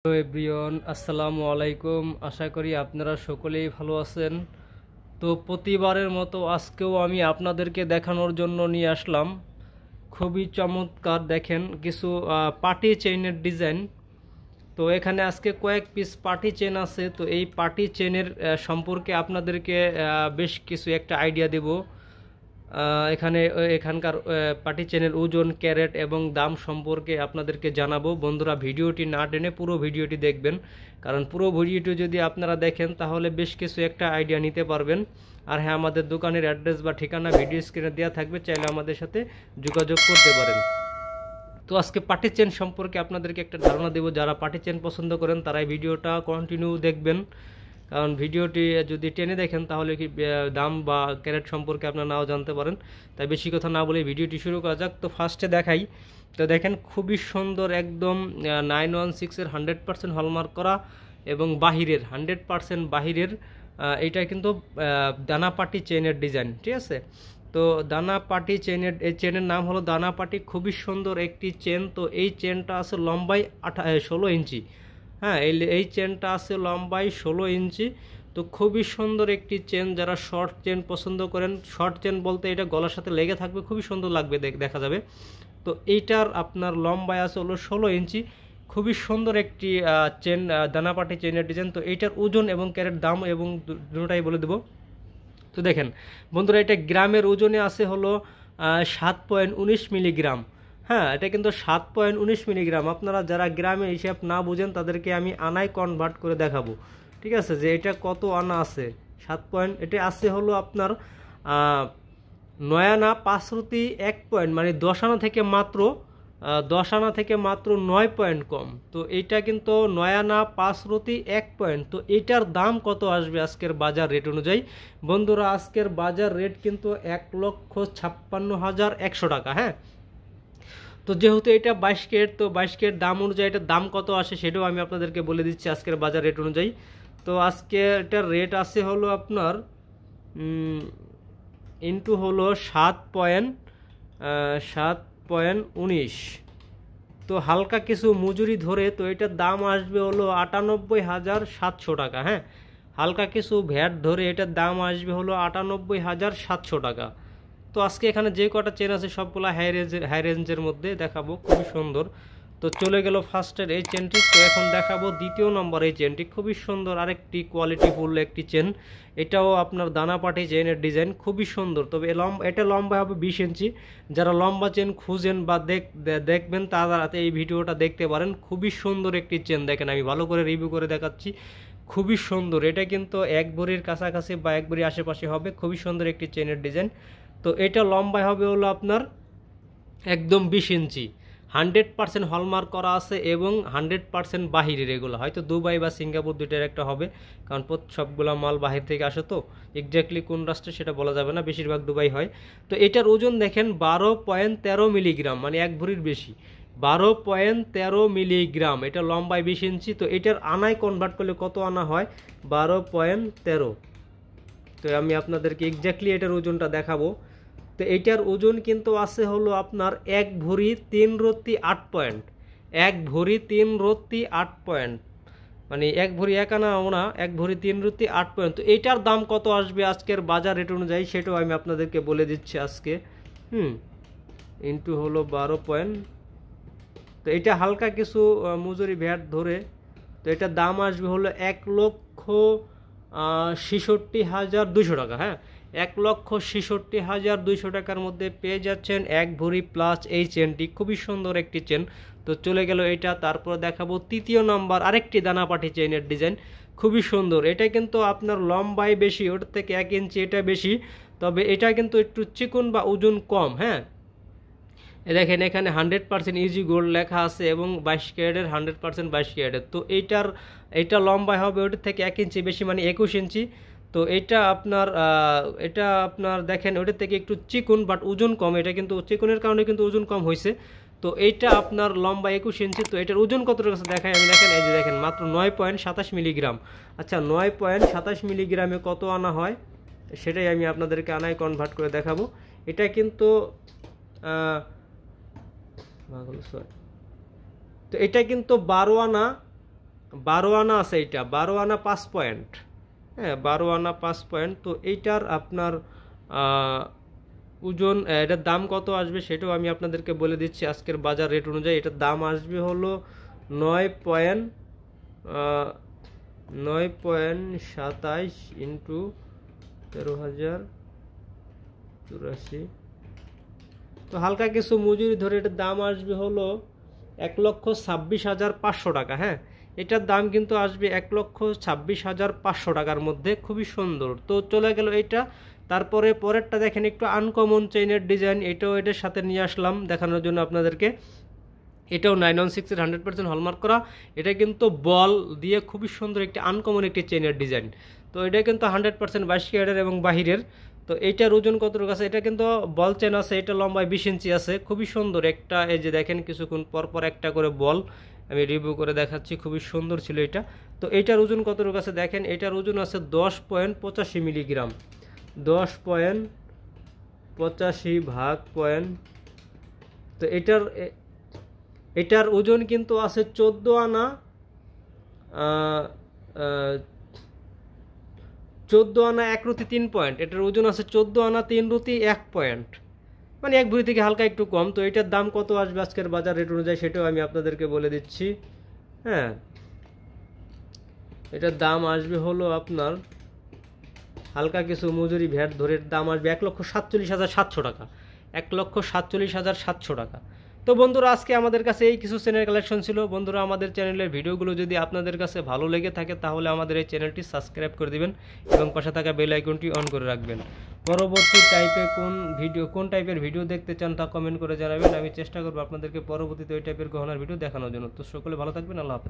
Hello everyone, আসসালামু আলাইকুম। আশা করি আপনারা সকলেই ভালো আছেন। তো প্রতিবারের মতো আজকেও আমি আপনাদেরকে দেখানোর জন্য নিয়ে আসলাম খুবই চমৎকার দেখেন কিছু পার্টি চেইনের ডিজাইন। তো এখানে আজকে কয়েক পিস পার্টি চেন আছে। তো এই পার্টি চেনের সম্পর্কে আপনাদেরকে বেশ কিছু একটা আইডিয়া দেব। এখানকার পার্টি চেনের ওজন, ক্যারেট এবং দাম সম্পর্কে আপনাদেরকে জানাবো। বন্ধুরা, ভিডিওটি না টেনে পুরো ভিডিওটি দেখবেন, কারণ পুরো ভিডিওটি যদি আপনারা দেখেন তাহলে বেশ কিছু একটা আইডিয়া নিতে পারবেন। আর হ্যাঁ, আমাদের দোকানের অ্যাড্রেস বা ঠিকানা ভিডিও স্ক্রিনে দেওয়া থাকবে, চাইলে আমাদের সাথে যোগাযোগ করতে পারেন। তো আজকে পার্টি চেন সম্পর্কে আপনাদেরকে একটা ধারণা দেব। যারা পার্টি চেন পছন্দ করেন তারাই ভিডিওটা কন্টিনিউ দেখবেন, কারণ ভিডিওটি যদি টেনে দেখেন তাহলে কি দাম বা ক্যারেট সম্পর্কে আপনারা নাও জানতে পারেন। তাই বেশি কথা না বলে ভিডিওটি শুরু করা যাক। তো ফার্স্টে দেখাই। তো দেখেন খুবই সুন্দর একদম 916-এর 100% হলমার্ক করা এবং বাহিরের 100% বাহিরের এইটা কিন্তু দানা পাটি চেনের ডিজাইন, ঠিক আছে। তো দানা পাটি চেনের, এই চেনের নাম হলো দানা পাটি। খুবই সুন্দর একটি চেন। তো এই চেনটা আছে লম্বাই 16 ইঞ্চি। হ্যাঁ, এই চেনটা আছে লম্বায় 16 ইঞ্চি। তো খুবই সুন্দর একটি চেন। যারা শর্ট চেন পছন্দ করেন, শর্ট চেন বলতে এটা গলার সাথে লেগে থাকবে, খুবই সুন্দর লাগবে, দেখা যাবে। তো এইটার আপনার লম্বায় আছে হলো 16 ইঞ্চি। খুবই সুন্দর একটি চেন, দানাপাটি চেনের ডিজাইন। তো এইটার ওজন এবং ক্যারেট দাম এবং দুটোটাই বলে দেবো। তো দেখেন বন্ধুরা, এটা গ্রামের ওজনে আছে হলো 7.19 মিলিগ্রাম। হ্যাঁ, এটা কিন্তু 7.19 মিলিগ্রাম। আপনারা যারা গ্রামে হিসাব না বুঝেন তাদেরকে আমি আনায় কনভার্ট করে দেখাবো, ঠিক আছে, যে এটা কত আনা আছে। 7 পয়েন্ট এটা আছে হলো আপনার 9 আনা 5 রুটি 1 পয়েন্ট, মানে 10 আনা থেকে মাত্র 10 আনা থেকে মাত্র 9 পয়েন্ট কম। তো এইটা কিন্তু 9 আনা 5 রুটি 1 পয়েন্ট। তো এইটার দাম কত আসবে আজকের বাজার রেট অনুযায়ী? বন্ধুরা, আজকের বাজার রেট কিন্তু 1,56,100 টাকা। হ্যাঁ, তো যেহেতু এটা 22 ক্যারেট, তো 22 ক্যারেট দাম অনুযায়ী এটার দাম কত আসে সেটাও আমি আপনাদেরকে বলে দিচ্ছি আজকের বাজার রেট অনুযায়ী। তো আজকে এটার রেট আছে হলো আপনার ইন্টু হলো 7.19। তো হালকা কিছু মজুরি ধরে তো এটার দাম আসবে হলো 98,700 টাকা। হ্যাঁ, হালকা কিছু ভ্যাট ধরে এটার দাম আসবে হলো 98,700 টাকা। তো আজকে এখানে যে কটা চেন আছে সবগুলো হাই রেঞ্জের মধ্যে দেখাবো, খুবই সুন্দর। তো চলে গেল ফার্স্টের এই চেনটি। তো এখন দেখাবো দ্বিতীয় নম্বর এই চেনটি। খুবই সুন্দর আরেকটি কোয়ালিটিফুল একটি চেন। এটাও আপনার দানাপাটি চেনের ডিজাইন, খুবই সুন্দর। তবে এটা লম্বা হবে 20 ইঞ্চি। যারা লম্বা চেন খুঁজেন বা দেখবেন তারা এই ভিডিওটা দেখতে পারেন। খুবই সুন্দর একটি চেন, দেখেন আমি ভালো করে রিভিউ করে দেখাচ্ছি। খুবই সুন্দর, এটা কিন্তু 1 ভরির কাছাকাছি বা 1 ভরির আশেপাশে হবে। খুবই সুন্দর একটি চেনের ডিজাইন। তো এটা লম্বায় হবে হলো আপনার একদম 20 ইঞ্চি। 100% হলমার্ক করা আছে এবং 100% বাহিরের। এগুলো হয়তো দুবাই বা সিঙ্গাপুর দুইটার একটা হবে, কারণ সবগুলো মাল বাহির থেকে আসে। তো এক্স্যাক্টলি কোন রাষ্ট্রে সেটা বলা যাবে না, বেশিরভাগ দুবাই হয়। তো এটার ওজন দেখেন 12.13 মিলিগ্রাম, মানে 1 ভরির বেশি। 12.13 মিলিগ্রাম। এটা লম্বায় 20 ইঞ্চি। তো এটার আনায় কনভার্ট করলে কত আনা হয়? 12.13। তো আমি আপনাদেরকে এক্স্যাক্টলি এটার ওজনটা দেখাবো। তো এইটার ওজন কিন্তু আছে হলো আপনার 1 ভরি 3 রত্তি 8 পয়েন্ট। 1 ভরি 3 রত্তি 8 পয়েন্ট, মানে 1 ভরি 1 আনাও না, 1 ভরি 3 রত্তি 8 পয়েন্ট। তো এইটার দাম কত আসবে আজকের বাজার রেট অনুযায়ী সেটাও আমি আপনাদেরকে বলে দিচ্ছি আজকে। ইন্টু হলো 12 পয়েন্ট। তো এটা হালকা কিছু মজুরি ভ্যাট ধরে তো এটার দাম আসবে হলো 1,66,200 টাকা। হ্যাঁ, 1,66,200 টাকার মধ্যে পেয়ে যাচ্ছেন 1 ভরি প্লাস এই চেনটি। খুবই সুন্দর একটি চেন। তো চলে গেল এটা। তারপর দেখাবো তৃতীয় নাম্বার আরেকটি দানাপাটি চেনের ডিজাইন। খুবই সুন্দর। এটা কিন্তু আপনার লম্বায় বেশি, ওটার থেকে 1 ইঞ্চি এটা বেশি। তবে এটা কিন্তু একটু চিকন বা ওজন কম। হ্যাঁ, দেখেন এখানে 100% ইজি গোল্ড লেখা আছে এবং 22 ক্যারেটের 100% 22 ক্যারেটের। তো এইটা লম্বায় হবে ওটার থেকে 1 ইঞ্চি বেশি, মানে 21 ইঞ্চি। তো এটা আপনার দেখেন ওটার থেকে একটু চিকন বাট ওজন কম। এটা কিন্তু চিকনের কারণে কিন্তু ওজন কম হয়েছে। তো এইটা আপনার লম্বা 21 ইঞ্চি। তো এটার ওজন কতটা কাছে দেখাই আমি, দেখেন এই যে দেখেন মাত্র 9.27 মিলিগ্রাম। আচ্ছা, 9.27 মিলিগ্রামে কত আনা হয় সেটাই আমি আপনাদেরকে আনায় কনভার্ট করে দেখাবো। এটা কিন্তু তো এটা কিন্তু 12 আনা 12 আনা আছে, এইটা 12 আনা 5 পয়েন্ট। হ্যাঁ, 12 আনা 5 পয়েন্ট। তো এইটার আপনার ওজন, এটার দাম কত আসবে সেটাও আমি আপনাদেরকে বলে দিচ্ছি। আজকের বাজার রেট অনুযায়ী এটার দাম আসবে হলো 9.27 ইন্টু 13,084। তো হালকা কিছু মজুরি ধরে এটার দাম আসবে হলো 1,26,500 টাকা। হ্যাঁ, এটার দাম কিন্তু আসবে 1,26,500 টাকার মধ্যে, খুবই সুন্দর। তো চলে গেল এটা। তারপরে পরেরটা দেখেন, একটু আনকমন চেইনের ডিজাইন, এটাও এটার সাথে নিয়ে আসলাম দেখানোর জন্য আপনাদেরকে। এটাও 916 এর 100% হলমার্ক করা। এটা কিন্তু বল দিয়ে খুবই সুন্দর একটি আনকমন একটি চেইনের ডিজাইন। তো এটা কিন্তু 100% 22 ক্যারেটের এবং বাহিরের। তো এইটার ওজন কতটুকু আছে, এটা কিন্তু বল চেন আছে, এটা লম্বায় 20 ইঞ্চি আছে, খুবই সুন্দর একটা। এই যে দেখেন কিছুক্ষণ পর পর একটা করে বল আমি রিভিউ করে দেখাচ্ছি, খুবই সুন্দর ছিল এটা। তো এইটার ওজন কতটুকু আছে দেখেন, এটার ওজন আছে 10.85 মিলিগ্রাম। 10.85 ভাগ পয়েন্ট। তো এটার ওজন কিন্তু আছে 14 আনা 14 আনা 1 রুতি 3 পয়েন্ট। এটার ওজন আছে 14 আনা 3 রুতি 1 পয়েন্ট, মানে 1 ভরি থেকে হালকা একটু কম। তো এটার দাম কত আসবে আজকের বাজার রেট অনুযায়ী সেটাও আমি আপনাদেরকে বলে দিচ্ছি। হ্যাঁ, এটার দাম আসবে হলো আপনার হালকা কিছু মজুরি ভ্যাট ধরে দাম আসবে 1,47,700 টাকা। 1,47,700 টাকা। তো বন্ধুরা, আজকে আমাদের কাছে এই কিছু চ্যানেল কালেকশন ছিল। বন্ধুরা, আমাদের চ্যানেলের ভিডিওগুলো যদি আপনাদের কাছে ভালো লেগে থাকে তাহলে আমাদের এই চ্যানেলটি সাবস্ক্রাইব করে দিবেন এবং পাশে থাকা বেল আইকনটি অন করে রাখবেন। পরবর্তী কোন টাইপের ভিডিও দেখতে চান তা কমেন্ট করে জানাবেন। আমি চেষ্টা করব আপনাদেরকে পরবর্তীতে ওই টাইপের গহনার ভিডিও দেখানোর জন্য। তো সকলে ভালো থাকবেন, আল্লাহ হাফেজ।